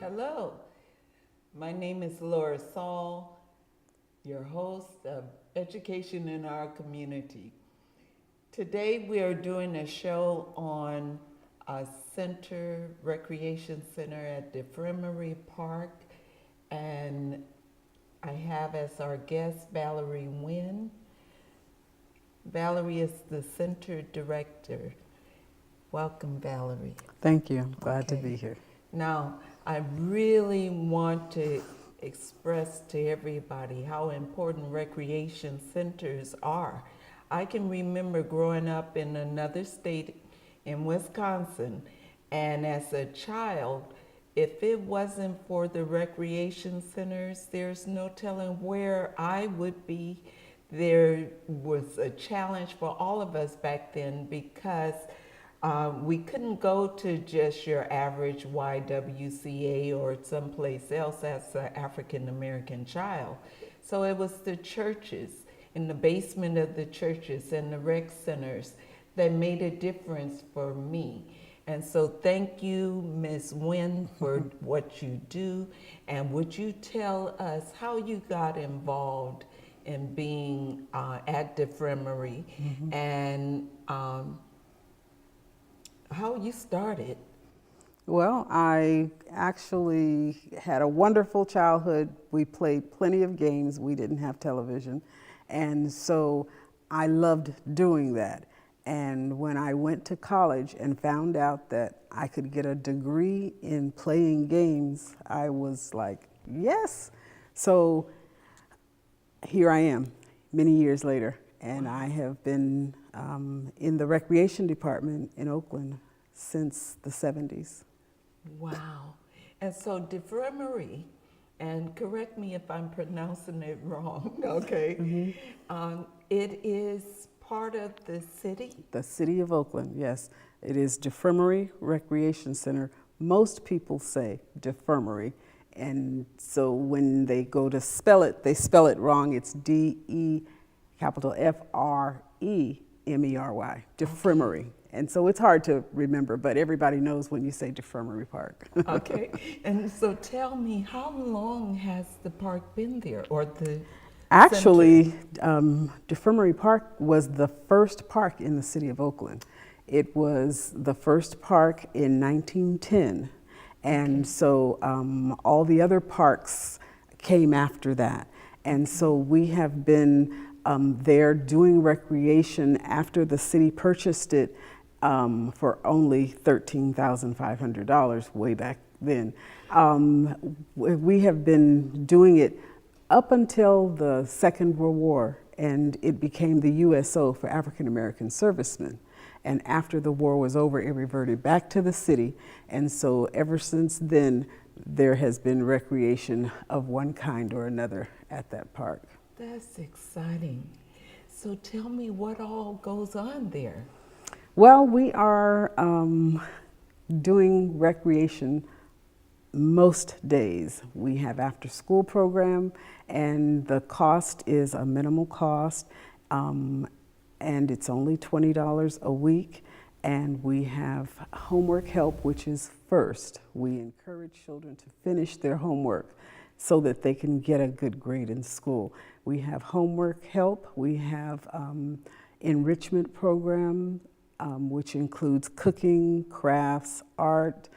Hello, my name is LORA SALL, your host of Education in Our Community. Today we are doing a show on a recreation center at Defremery Park, and I have as our guest Valerie Nguyen. Valerie is the center director. Welcome, Valerie. Thank you. Glad to be here. Now, I really want to express to everybody how important recreation centers are. I can remember growing up in another state in Wisconsin, and as a child, if it wasn't for the recreation centers, there's no telling where I would be. There was a challenge for all of us back then because we couldn't go to just your average YWCA or someplace else as an African American child. So it was the churches, in the basement of the churches and the rec centers that made a difference for me. And so thank you, Ms. Nguyen, for what you do. And would you tell us how you got involved in being at Defremery and how you started? Well, I actually had a wonderful childhood. We played plenty of games. We didn't have television. And so I loved doing that. And when I went to college and found out that I could get a degree in playing games, I was like, yes. So here I am many years later. And I have been in the recreation department in Oakland since the 70s. Wow. And so Defremery, and correct me if I'm pronouncing it wrong, okay? It is part of the city? The city of Oakland, yes. It is Defremery Recreation Center. Most people say Defremery. And so when they go to spell it, they spell it wrong. It's D-E capital F-R-E-M-E-R-Y, Defremery. And so it's hard to remember, but everybody knows when you say Defremery Park. Okay, and so tell me, how long has the park been there, or the Actually, Defremery Park was the first park in the city of Oakland. It was the first park in 1910. And so all the other parks came after that. And so we have been there doing recreation after the city purchased it for only $13,500 way back then. We have been doing it up until the Second World War, and it became the USO for African American servicemen. And after the war was over, it reverted back to the city. And so ever since then, there has been recreation of one kind or another at that park. That's exciting. So tell me what all goes on there. Well, we are doing recreation most days. We have after school program, and the cost is a minimal cost, and it's only $20 a week. And we have homework help, which is first. We encourage children to finish their homework so that they can get a good grade in school. We have homework help. We have enrichment program, which includes cooking, crafts, art,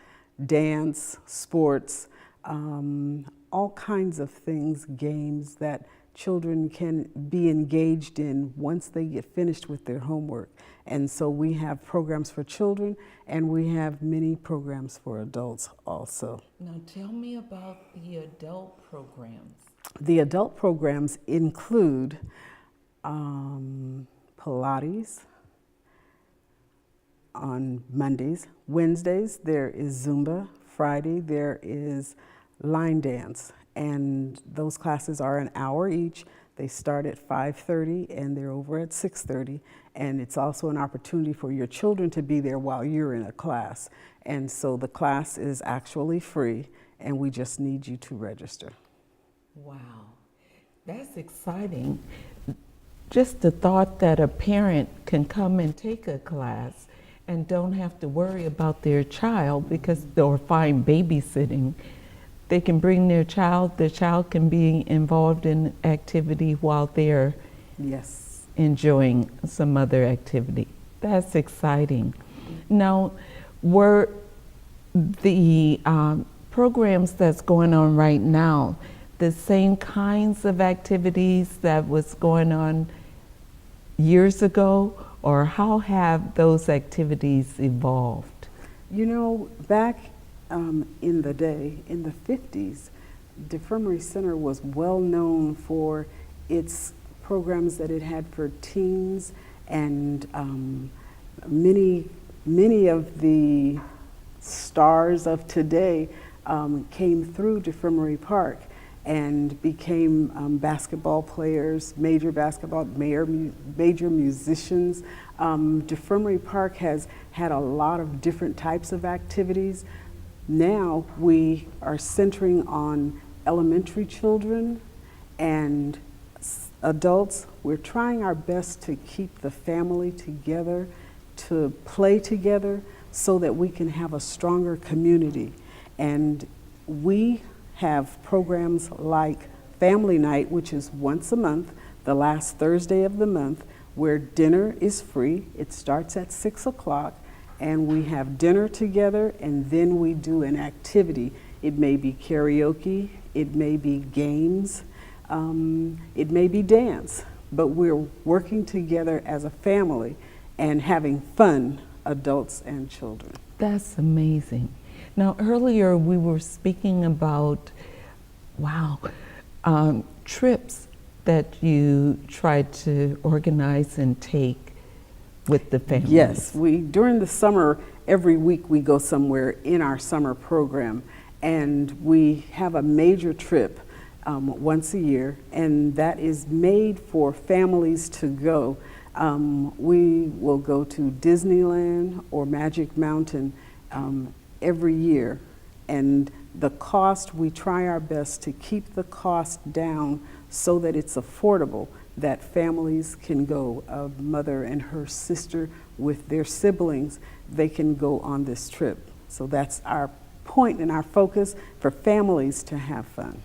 dance, sports, all kinds of things, games that children can be engaged in once they get finished with their homework. And so we have programs for children, and we have many programs for adults also. Now tell me about the adult programs. The adult programs include Pilates on Mondays. Wednesdays, there is Zumba. Friday, there is line dance. And those classes are an hour each. They start at 5:30 and they're over at 6:30. And it's also an opportunity for your children to be there while you're in a class. And so the class is actually free, and we just need you to register. Wow, that's exciting. Just the thought that a parent can come and take a class and don't have to worry about their child because they'll find babysitting they can bring their child. The child can be involved in activity while they're Yes. enjoying some other activity. That's exciting. Now, were the programs that's going on right now the same kinds of activities that was going on years ago, or how have those activities evolved? You know, back in the day, in the 50s, Defremery Center was well known for its programs that it had for teens, and many of the stars of today came through Defremery Park and became basketball players, major musicians. Defremery Park has had a lot of different types of activities. Now we are centering on elementary children and adults. We're trying our best to keep the family together, to play together, so that we can have a stronger community. And we have programs like Family Night, which is once a month, the last Thursday of the month, where dinner is free. It starts at 6 o'clock, and we have dinner together, and then we do an activity. It may be karaoke, it may be games, it may be dance, but we're working together as a family and having fun, adults and children. That's amazing. Now, earlier we were speaking about, trips that you tried to organize and take with the families. Yes, during the summer, every week we go somewhere in our summer program, and we have a major trip once a year, and that is made for families to go. We will go to Disneyland or Magic Mountain every year, and the cost, we try our best to keep the cost down so that it's affordable, that families can go. A mother and her sister with their siblings, they can go on this trip. So that's our point and our focus, for families to have fun.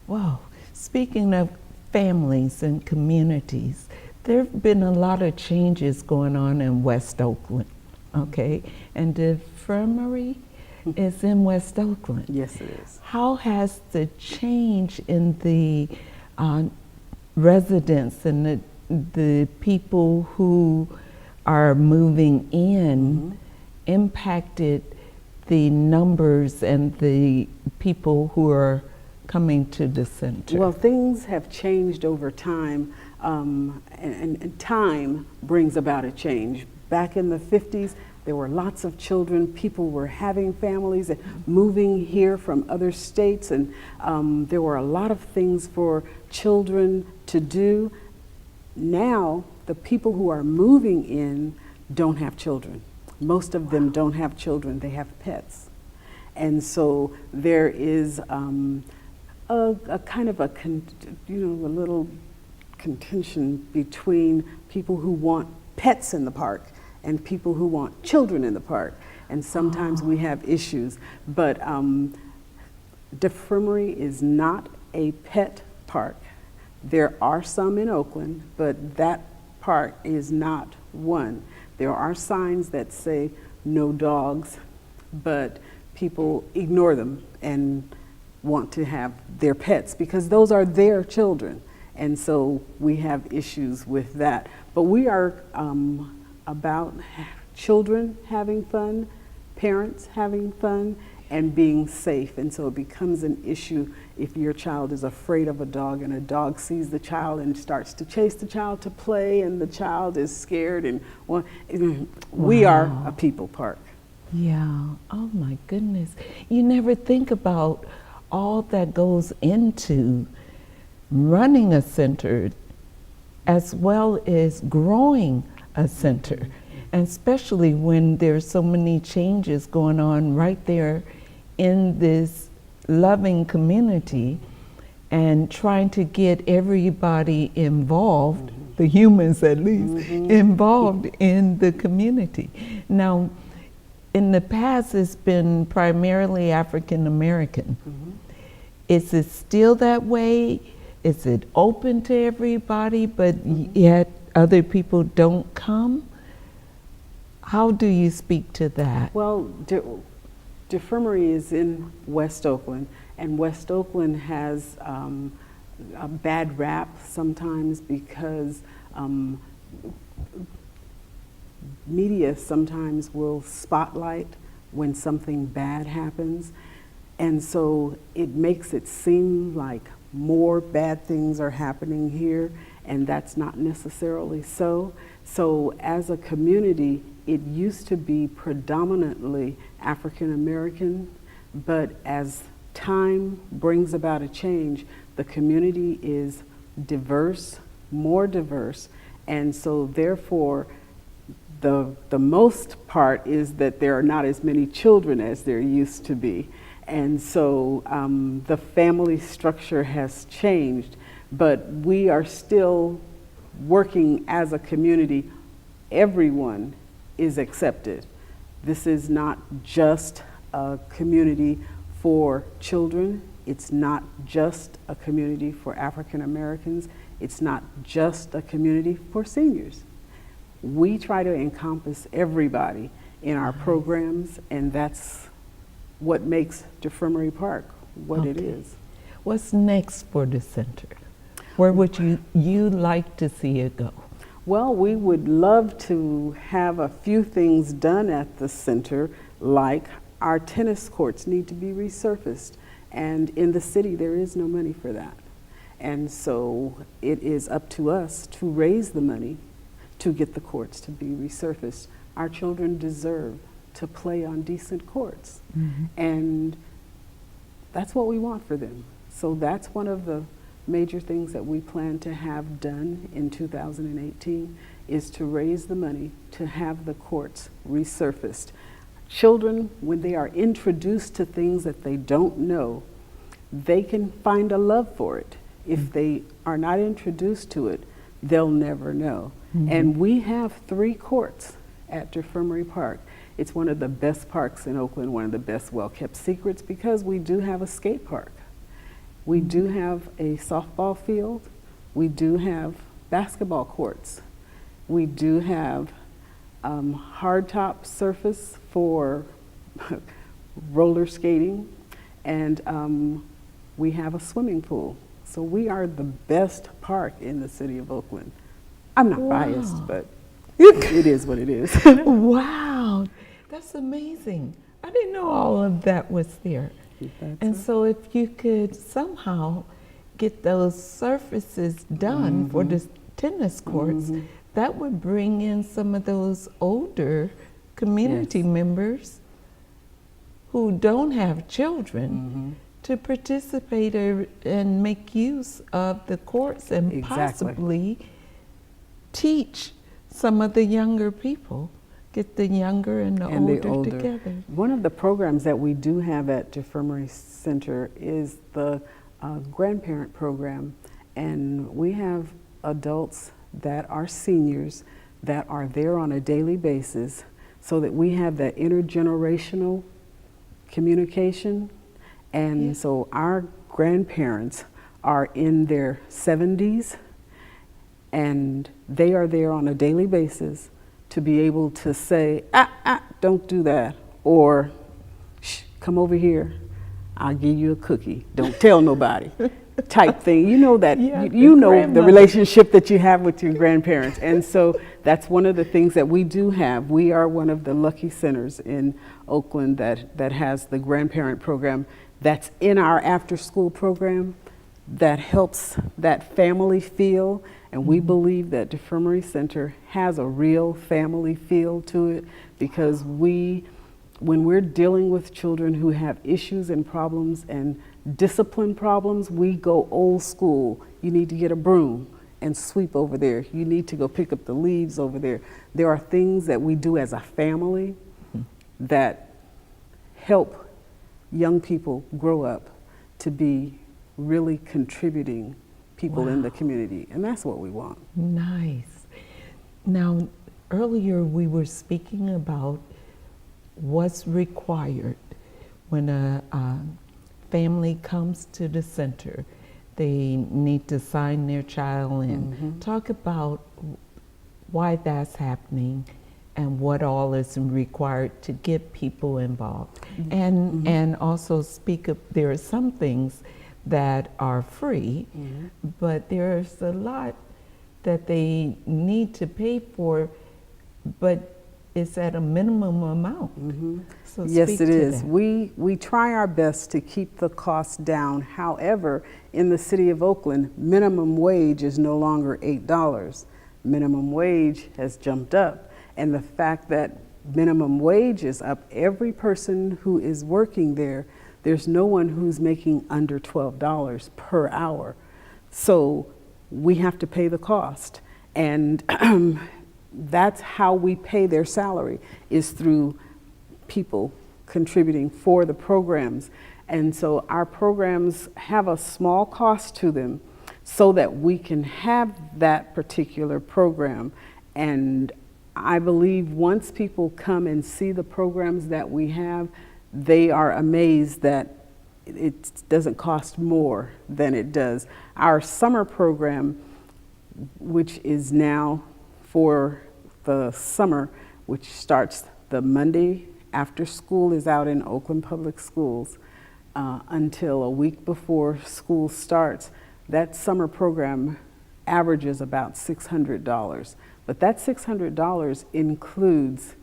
Wow. Speaking of families and communities, there have been a lot of changes going on in West Oakland, okay? And Defremery is in West Oakland. Yes, it is. How has the change in the residents and the people who are moving in impacted the numbers and the people who are coming to the center? Well, things have changed over time, and time brings about a change. Back in the 50s, there were lots of children. People were having families and moving here from other states, and there were a lot of things for children to do. Now, the people who are moving in don't have children. Most of them don't have children, they have pets. And so there is a kind of a little contention between people who want pets in the park and people who want children in the park. And sometimes we have issues. But Defremery is not a pet park. There are some in Oakland, but that park is not one. There are signs that say no dogs, but people ignore them and want to have their pets because those are their children. And so we have issues with that. But we are about children having fun, parents having fun, and being safe. And so it becomes an issue if your child is afraid of a dog and a dog sees the child and starts to chase the child to play, and the child is scared. And we are a people park. Yeah. Oh my goodness. You never think about all that goes into running a center as well as growing a center, and especially when there's so many changes going on right there in this loving community, and trying to get everybody involved, the humans at least, involved in the community. Now, in the past it's been primarily African American. Is it still that way? Is it open to everybody, but yet other people don't come? How do you speak to that? Well, Defremery is in West Oakland, and West Oakland has a bad rap sometimes because media sometimes will spotlight when something bad happens, and so it makes it seem like more bad things are happening here, and that's not necessarily so. So as a community, it used to be predominantly African American, but as time brings about a change, the community is diverse, more diverse, and so therefore the most part is that there are not as many children as there used to be. And so the family structure has changed, but we are still working as a community. Everyone is accepted. This is not just a community for children. It's not just a community for African Americans. It's not just a community for seniors. We try to encompass everybody in our programs, and that's what makes Defremery Park what it is. What's next for the center? Where would you like to see it go? Well, we would love to have a few things done at the center, like our tennis courts need to be resurfaced, and in the city there is no money for that. And so it is up to us to raise the money to get the courts to be resurfaced. Our children deserve to play on decent courts, and that's what we want for them. So that's one of the major things that we plan to have done in 2018, is to raise the money to have the courts resurfaced. Children, when they are introduced to things that they don't know, they can find a love for it. If they are not introduced to it, they'll never know. And we have 3 courts at Defremery Park. It's one of the best parks in Oakland, one of the best well-kept secrets, because we do have a skate park. We do have a softball field. We do have basketball courts. We do have hardtop surface for roller skating, and we have a swimming pool. So we are the best park in the city of Oakland. I'm not biased, but it is what it is. Wow, that's amazing. I didn't know all of that was there. And so if you could somehow get those surfaces done for the tennis courts, that would bring in some of those older community members who don't have children to participate and make use of the courts and possibly teach some of the younger people, get the younger and the older together. One of the programs that we do have at Defremery Center is the grandparent program, and we have adults that are seniors that are there on a daily basis, so that we have that intergenerational communication. And so our grandparents are in their 70s, and they are there on a daily basis to be able to say, don't do that, or shh, come over here, I'll give you a cookie, don't tell nobody, type thing. You know that, you know the relationship that you have with your grandparents. And so that's one of the things that we do have. We are one of the lucky centers in Oakland that has the grandparent program that's in our after-school program that helps that family feel. And we believe that Defremery Center has a real family feel to it, because when we're dealing with children who have issues and problems and discipline problems, we go old school. You need to get a broom and sweep over there. You need to go pick up the leaves over there. There are things that we do as a family that help young people grow up to be really contributing people in the community, and that's what we want. Nice. Now, earlier we were speaking about what's required when a family comes to the center. They need to sign their child in. Talk about why that's happening and what all is required to get people involved. And also speak of, there are some things that are free, but there's a lot that they need to pay for, but it's at a minimum amount. So Yes, speak it to is. that. We try our best to keep the costs down. However, in the city of Oakland, minimum wage is no longer $8. Minimum wage has jumped up. And the fact that minimum wage is up, every person who is working there, there's no one who's making under $12 per hour. So we have to pay the cost. And that's how we pay their salary, is through people contributing for the programs. And so our programs have a small cost to them so that we can have that particular program. And I believe once people come and see the programs that we have, they are amazed that it doesn't cost more than it does. Our summer program, which is now for the summer, which starts the Monday after school is out in Oakland Public Schools until a week before school starts, that summer program averages about $600. But that $600 includes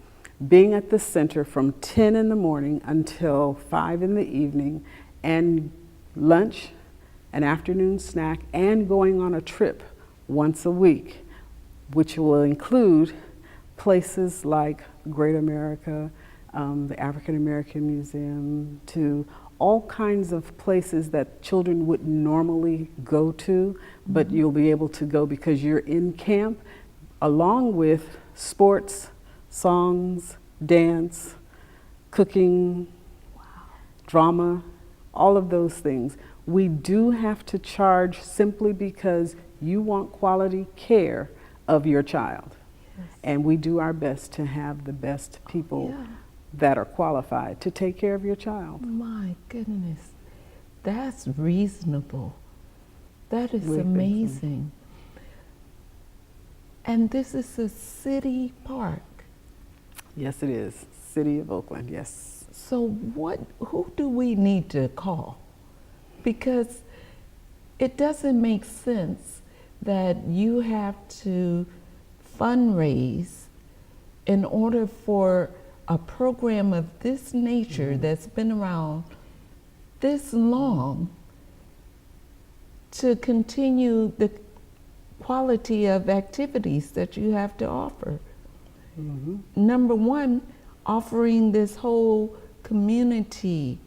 being at the center from 10 in the morning until 5 in the evening, and lunch, an afternoon snack, and going on a trip once a week, which will include places like Great America, the African American Museum, to all kinds of places that children wouldn't normally go to, but you'll be able to go because you're in camp, along with sports, songs, dance, cooking, drama, all of those things. We do have to charge simply because you want quality care of your child. Yes. And we do our best to have the best people that are qualified to take care of your child. My goodness, that's reasonable. That is We think so. amazing. And this is a city park. Yes, it is. City of Oakland, yes. So who do we need to call? Because it doesn't make sense that you have to fundraise in order for a program of this nature that's been around this long to continue the quality of activities that you have to offer. Number one, offering this whole community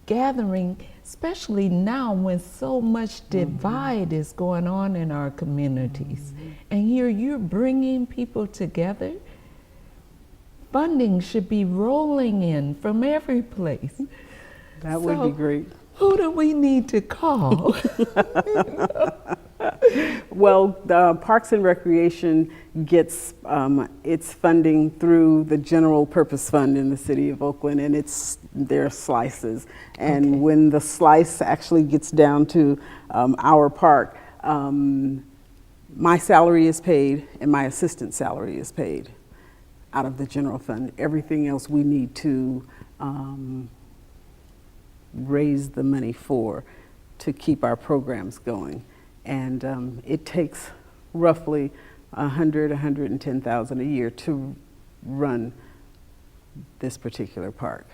gathering, especially now when so much divide is going on in our communities. And here you're bringing people together. Funding should be rolling in from every place. That would be great. Who do we need to call? Well, the Parks and Recreation gets its funding through the General Purpose Fund in the City of Oakland, and it's their slices. And when the slice actually gets down to our park, my salary is paid and my assistant's salary is paid out of the general fund. Everything else we need to raise the money for to keep our programs going. And it takes roughly $110,000 a year to run this particular park.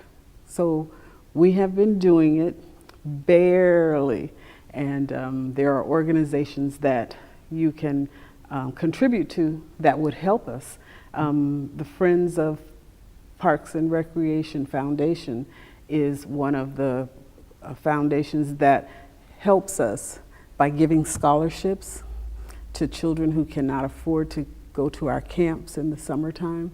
So we have been doing it barely, and there are organizations that you can contribute to that would help us. The Friends of Parks and Recreation Foundation is one of the foundations that helps us by giving scholarships to children who cannot afford to go to our camps in the summertime.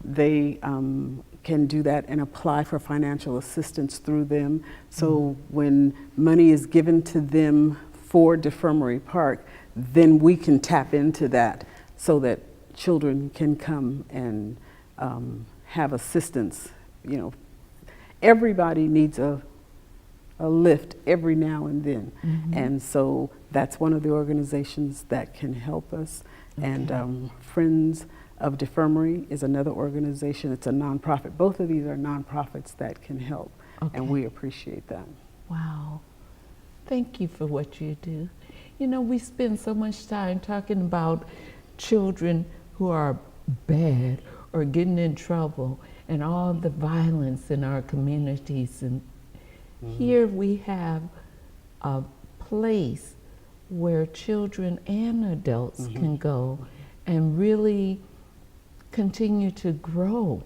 They can do that and apply for financial assistance through them. So when money is given to them for Defremery Park, then we can tap into that so that children can come and have assistance. You know, everybody needs a lift every now and then. And so that's one of the organizations that can help us. And Friends of Defremery is another organization. It's a nonprofit. Both of these are nonprofits that can help, and we appreciate that. Wow. Thank you for what you do. You know, we spend so much time talking about children who are bad or getting in trouble and all the violence in our communities. And here we have a place where children and adults can go and really continue to grow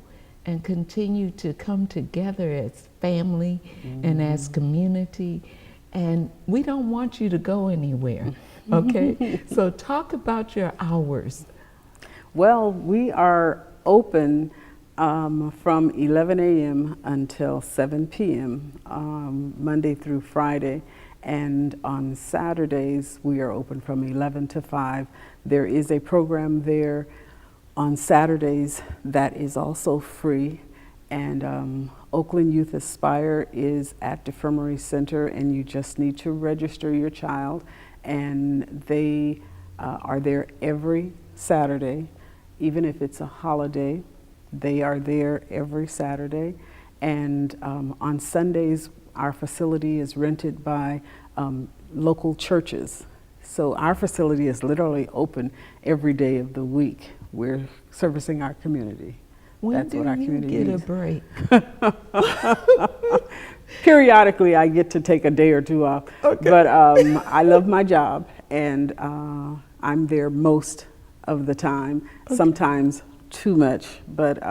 and continue to come together as family and as community. And we don't want you to go anywhere, okay? So talk about your hours. Well, we are open from 11 a.m. until 7 p.m. Monday through Friday. And on Saturdays, we are open from 11 to 5. There is a program there on Saturdays that is also free. And Oakland Youth Aspire is at Defremery Center, and you just need to register your child. And they are there every Saturday, even if it's a holiday. They are there every Saturday. And on Sundays, our facility is rented by local churches. So our facility is literally open every day of the week. We're servicing our community. When That's do what our you community get needs. a break? Periodically, I get to take a day or two off. But I love my job, and I'm there most of the time, sometimes too much. But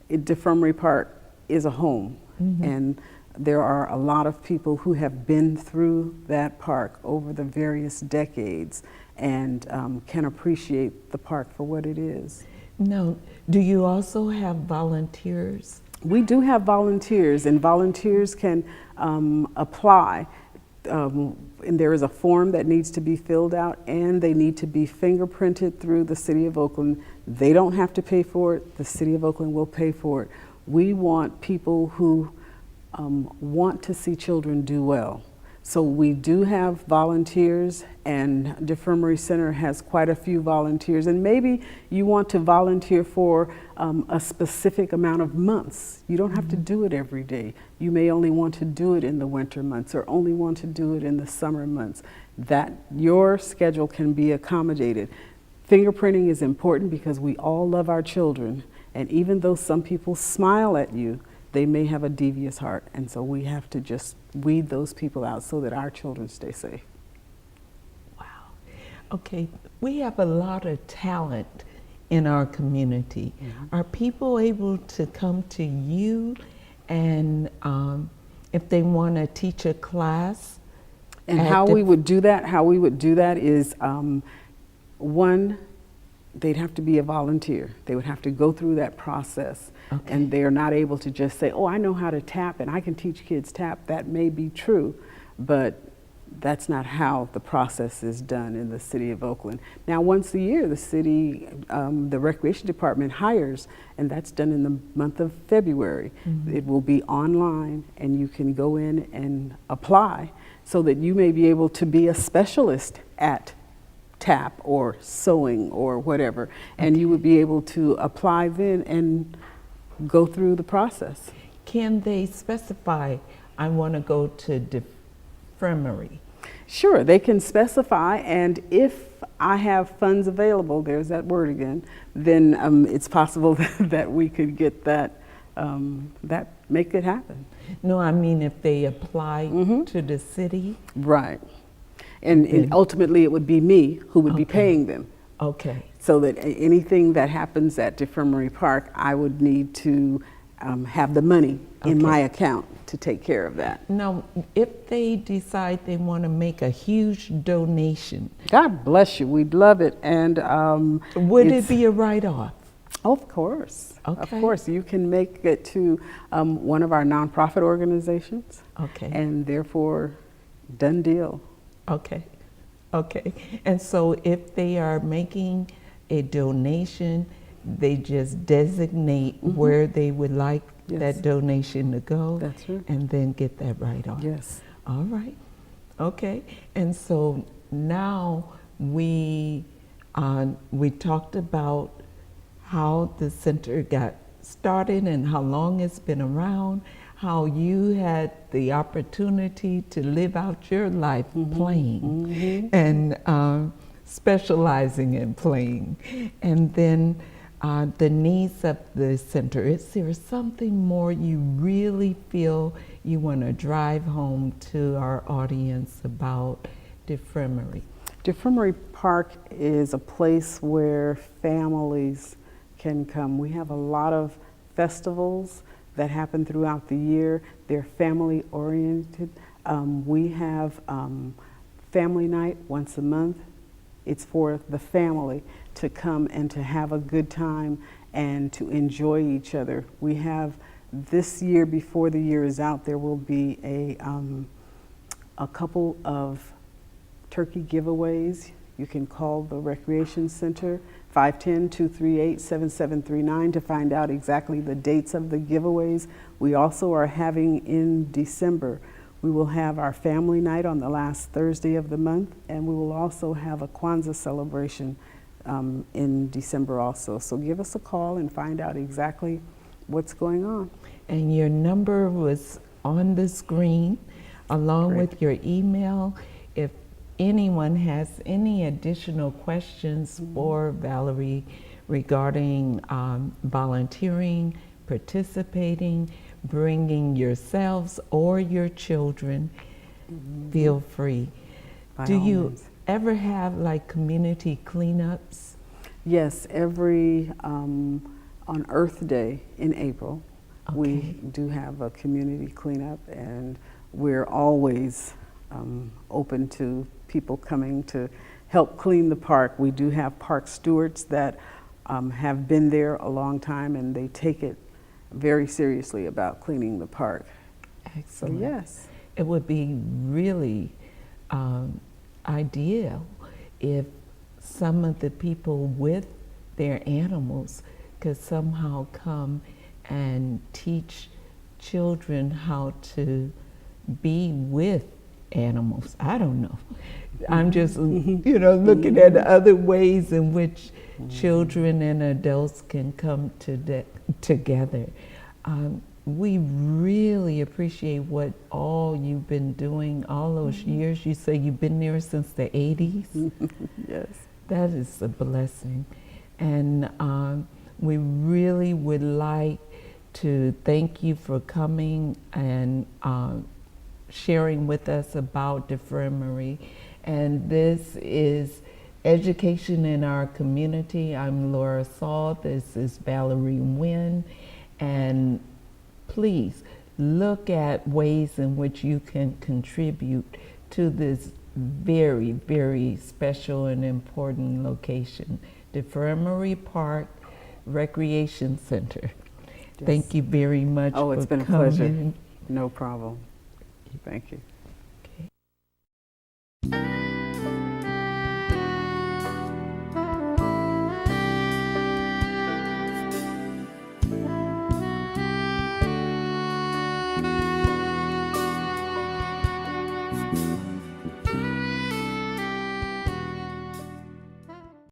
Defremery Park is a home, and there are a lot of people who have been through that park over the various decades and can appreciate the park for what it is. No. Do you also have volunteers? We do have volunteers, and volunteers can apply. And there is a form that needs to be filled out, and they need to be fingerprinted through the City of Oakland. They don't have to pay for it. The City of Oakland will pay for it. We want people who want to see children do well. So we do have volunteers, and Defremery Center has quite a few volunteers. And maybe you want to volunteer for a specific amount of months. You don't have to do it every day. You may only want to do it in the winter months or only want to do it in the summer months. That your schedule can be accommodated. Fingerprinting is important because we all love our children. And even though some people smile at you, they may have a devious heart, and so we have to just weed those people out so that our children stay safe. Wow. Okay, we have a lot of talent in our community. Are people able to come to you and if they want to teach a class? And how we would do that is, one, they'd have to be a volunteer. They would have to go through that process. And they're not able to just say, oh, I know how to tap and I can teach kids tap. That may be true, but that's not how the process is done in the City of Oakland. Now, once a year, the city, the Recreation Department hires, and that's done in the month of February. It will be online, and you can go in and apply so that you may be able to be a specialist at tap or sewing or whatever, and you would be able to apply then and go through the process. Can they specify, I want to go to Defremery? Sure, they can specify, and if I have funds available, there's that word again, then it's possible that we could get that, make it happen. No, I mean if they apply to the city? Right. And ultimately it would be me who would be paying them. Okay. So that anything that happens at Defremery Park, I would need to have the money in my account to take care of that. Now, if they decide they want to make a huge donation, God bless you, we'd love it. And would it be a write-off? Of course. Okay. Of course, you can make it to one of our nonprofit organizations. Okay. And therefore, done deal. Okay. Okay. And so if they are making a donation, they just designate where they would like Yes. that donation to go. That's right. And then get that right on. Yes. All right. Okay. And so now we talked about how the center got started and how long it's been around, how you had the opportunity to live out your life playing and specializing in playing. And then the needs of the center. Is there something more you really feel you want to drive home to our audience about Defremery? Defremery Park is a place where families can come. We have a lot of festivals that happen throughout the year. They're family oriented. We have family night once a month. It's for the family to come and to have a good time and to enjoy each other. We have this year, before the year is out, there will be a couple of turkey giveaways. You can call the Recreation Center 510-238-7739 to find out exactly the dates of the giveaways. We also are having in December, we will have our family night on the last Thursday of the month, and we will also have a Kwanzaa celebration in December also. So give us a call and find out exactly what's going on. And your number was on the screen along Great. with your email. If anyone has any additional questions for Valerie regarding volunteering, participating, bringing yourselves or your children, feel free. By Do all you means. ever have like community cleanups? Yes, every on Earth Day in April, we do have a community cleanup, and we're always open to people coming to help clean the park. We do have park stewards that have been there a long time, and they take it very seriously about cleaning the park. Excellent. So yes. It would be really ideal if some of the people with their animals could somehow come and teach children how to be with animals. I don't know. I'm just, looking at other ways in which children and adults can come together. We really appreciate what all you've been doing all those years. You say you've been there since the 80s? Yes. That is a blessing. And we really would like to thank you for coming and sharing with us about Defremery. And this is Education in Our Community. I'm LORA SALL. This is Valerie Nguyen. And please look at ways in which you can contribute to this very, very special and important location, Defremery Park Recreation Center. Yes. Thank you very much. Oh, it's for been a coming. pleasure. No problem. Thank you.